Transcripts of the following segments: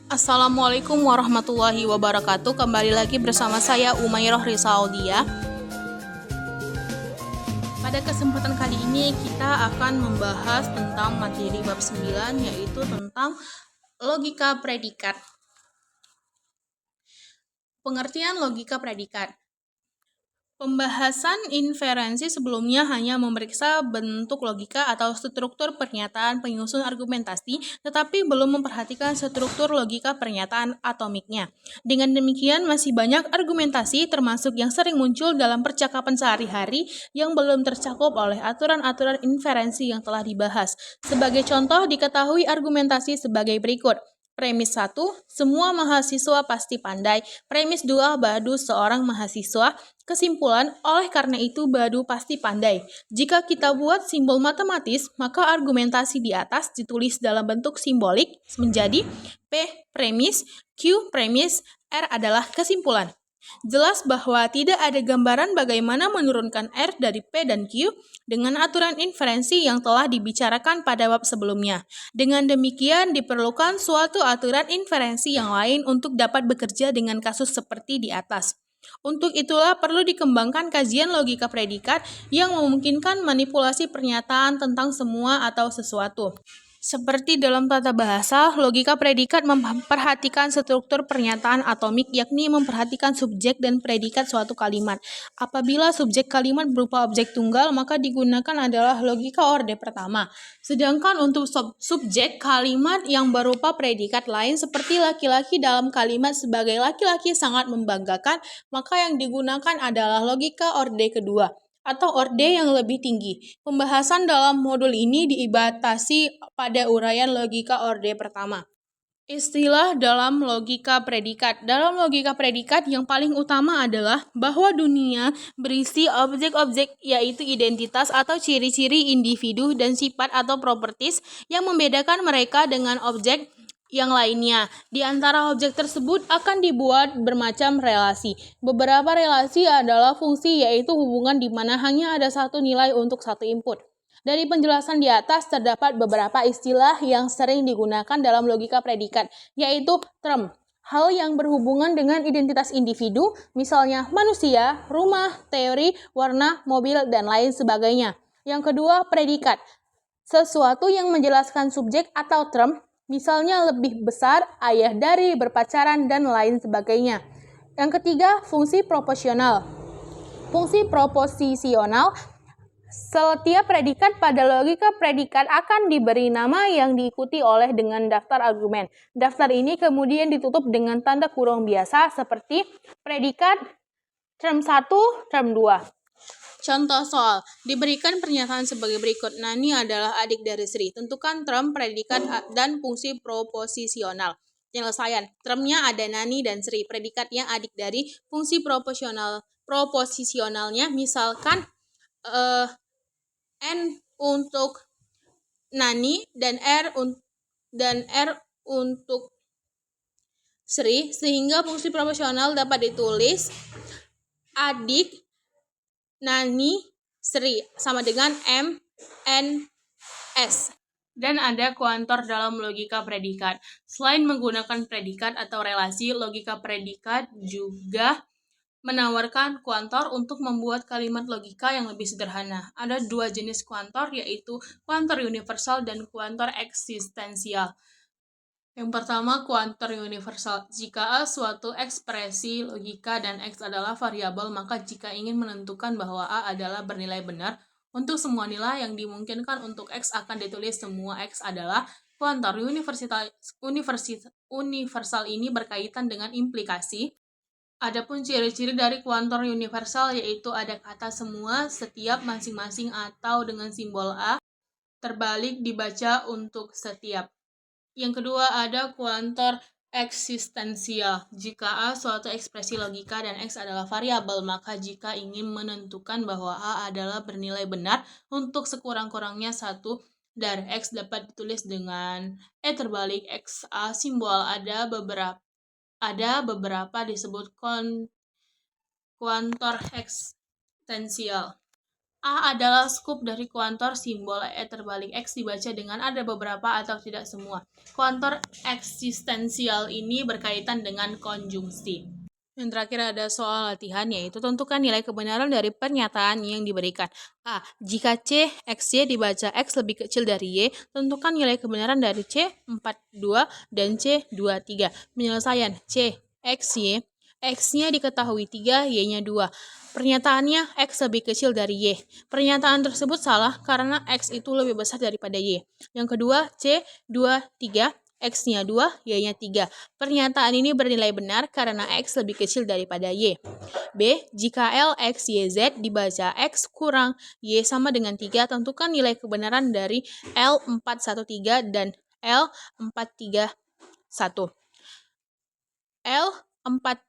Assalamualaikum warahmatullahi wabarakatuh. Kembali lagi bersama saya Umairah Rizaldia. Pada kesempatan kali ini kita akan membahas tentang materi bab 9, yaitu tentang logika predikat. Pengertian logika predikat. Pembahasan inferensi sebelumnya hanya memeriksa bentuk logika atau struktur pernyataan penyusun argumentasi, tetapi belum memperhatikan struktur logika pernyataan atomiknya. Dengan demikian, masih banyak argumentasi termasuk yang sering muncul dalam percakapan sehari-hari yang belum tercakup oleh aturan-aturan inferensi yang telah dibahas. Sebagai contoh, diketahui argumentasi sebagai berikut. Premis 1, semua mahasiswa pasti pandai. Premis 2, Badu seorang mahasiswa. Kesimpulan, oleh karena itu Badu pasti pandai. Jika kita buat simbol matematis, maka argumentasi di atas ditulis dalam bentuk simbolik menjadi P premis, Q premis, R adalah kesimpulan. Jelas bahwa tidak ada gambaran bagaimana menurunkan R dari P dan Q dengan aturan inferensi yang telah dibicarakan pada bab sebelumnya. Dengan demikian, diperlukan suatu aturan inferensi yang lain untuk dapat bekerja dengan kasus seperti di atas. Untuk itulah perlu dikembangkan kajian logika predikat yang memungkinkan manipulasi pernyataan tentang semua atau sesuatu. Seperti dalam tata bahasa, logika predikat memperhatikan struktur pernyataan atomik, yakni memperhatikan subjek dan predikat suatu kalimat. Apabila subjek kalimat berupa objek tunggal, maka digunakan adalah logika orde pertama. Sedangkan untuk subjek kalimat yang berupa predikat lain seperti laki-laki dalam kalimat sebagai laki-laki sangat membanggakan, maka yang digunakan adalah logika orde kedua atau orde yang lebih tinggi. Pembahasan dalam modul ini dibatasi pada uraian logika orde pertama. Istilah dalam logika predikat. Dalam logika predikat yang paling utama adalah bahwa dunia berisi objek-objek, yaitu identitas atau ciri-ciri individu dan sifat atau properties yang membedakan mereka dengan objek yang lainnya. Di antara objek tersebut akan dibuat bermacam relasi. Beberapa relasi adalah fungsi, yaitu hubungan di mana hanya ada satu nilai untuk satu input. Dari penjelasan di atas terdapat beberapa istilah yang sering digunakan dalam logika predikat, yaitu term, hal yang berhubungan dengan identitas individu, misalnya manusia, rumah, teori, warna, mobil, dan lain sebagainya. Yang kedua, predikat, sesuatu yang menjelaskan subjek atau term, misalnya lebih besar, ayah dari, berpacaran, dan lain sebagainya. Yang ketiga, fungsi proporsional. Fungsi proposisional, setiap predikat pada logika predikat akan diberi nama yang diikuti oleh dengan daftar argumen. Daftar ini kemudian ditutup dengan tanda kurung biasa seperti predikat term 1, term 2. Contoh soal, diberikan pernyataan sebagai berikut. Nani adalah adik dari Sri. Tentukan term, predikat, dan fungsi proposisional. Penyelesaian, termnya ada Nani dan Sri. Predikatnya adik dari. Fungsi proposisionalnya misalkan N untuk Nani dan R untuk Sri, sehingga fungsi proporsional dapat ditulis adik Nani Sri sama dengan M N S. Dan ada kuantor dalam logika predikat. Selain menggunakan predikat atau relasi, logika predikat juga menawarkan kuantor untuk membuat kalimat logika yang lebih sederhana. Ada dua jenis kuantor, yaitu kuantor universal dan kuantor eksistensial. Yang pertama, kuantor universal. Jika A suatu ekspresi logika dan X adalah variabel, maka jika ingin menentukan bahwa A adalah bernilai benar, untuk semua nilai yang dimungkinkan untuk X akan ditulis semua X adalah kuantor universal ini berkaitan dengan implikasi. Adapun ciri-ciri dari kuantor universal yaitu ada kata semua, setiap, masing-masing, atau dengan simbol A, terbalik dibaca untuk setiap. Yang kedua ada kuantor eksistensial. Jika A suatu ekspresi logika dan X adalah variabel, maka jika ingin menentukan bahwa A adalah bernilai benar untuk sekurang-kurangnya satu dari X dapat ditulis dengan E terbalik X A simbol. Ada beberapa disebut kuantor eksistensial. A adalah skup dari kuantor simbol E terbalik X dibaca dengan ada beberapa atau tidak semua. Kuantor eksistensial ini berkaitan dengan konjungsi. Yang terakhir ada soal latihan, yaitu tentukan nilai kebenaran dari pernyataan yang diberikan. A. Jika C, XY dibaca X lebih kecil dari Y, tentukan nilai kebenaran dari C 42 dan C 23. Penyelesaian C, XY, X-nya diketahui 3, Y-nya 2. Pernyataannya X lebih kecil dari Y. Pernyataan tersebut salah karena X itu lebih besar daripada Y. Yang kedua, C 23, X-nya 2, Y-nya 3. Pernyataan ini bernilai benar karena X lebih kecil daripada Y. B. Jika L, X, Y, Z dibaca X kurang Y sama dengan 3, tentukan nilai kebenaran dari L413 dan L431. L413,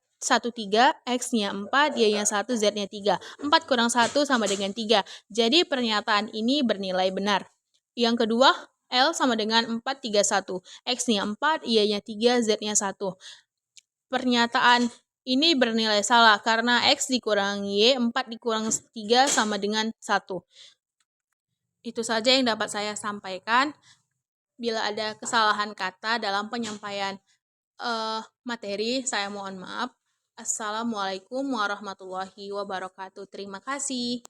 X-nya 4, Y-nya 1, Z-nya 3. 4 kurang 1 sama dengan 3. Jadi pernyataan ini bernilai benar. Yang kedua, L sama dengan 431. X-nya 4, Y-nya 3, Z-nya 1. Pernyataan ini bernilai salah karena X dikurangi Y, 4 dikurang 3 sama dengan 1. Itu saja yang dapat saya sampaikan. Bila ada kesalahan kata dalam penyampaian materi, saya mohon maaf. Assalamualaikum warahmatullahi wabarakatuh. Terima kasih.